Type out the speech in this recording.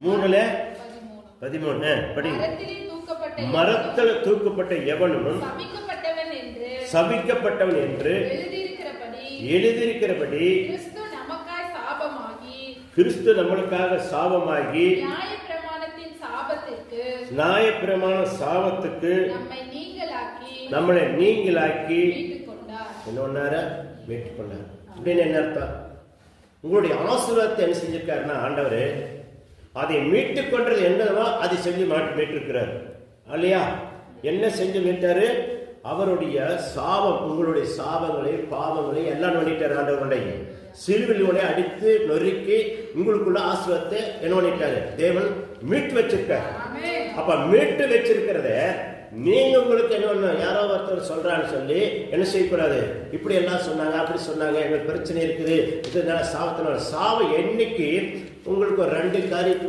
3:13 படி. மரத்தில் தூக்கப்பட்ட எவனும் சபிக்கப்பட்டவன் என்று எழுதியிருக்கிறபடி கிறிஸ்து நம்மளுக்காக சாபமாகி நியாயப்பிரமாண சாபத்துக்கு நம்மளை நீங்களாக்கி என்ன மீட்டுக் கொண்டார். அப்படின்னு என்ன அர்த்தம்? உங்களுடைய ஆசீர்வாதத்தை என்ன செஞ்சிருக்காருன்னா ஆண்டவர் அதை மீட்டுக் கொண்டது என்னவோ அதை செஞ்சு மீட்டிருக்கிறார் இல்லையா? என்ன செஞ்சு மீட்டாரு? அவருடைய சாபம், உங்களுடைய சாபங்களை பாவங்களை எல்லாம் பண்ணிட்டாரு. ஆண்டவருடைய சிலுவையிலே அடித்து நொறுக்கி உங்களுக்குள்ள ஆசீர்வாதத்தை என்ன பண்ணிட்டாரு? தேவன் மீட்டு வச்சிருக்காரு. அப்ப மீட்டு வச்சிருக்கிறத நீங்க உங்களுக்கு என்ன, யாரோ ஒருத்தர் சொல்றான்னு சொல்லி என்ன செய்யக்கூடாது? இப்படி எல்லாம் சொன்னாங்க, அப்படி சொன்னாங்க, எங்களுக்கு பிரச்சனை இருக்குது, இதனால சாபத்தினால சாபம் என்னைக்கு உங்களுக்கு ஒரு 2 காரியத்தை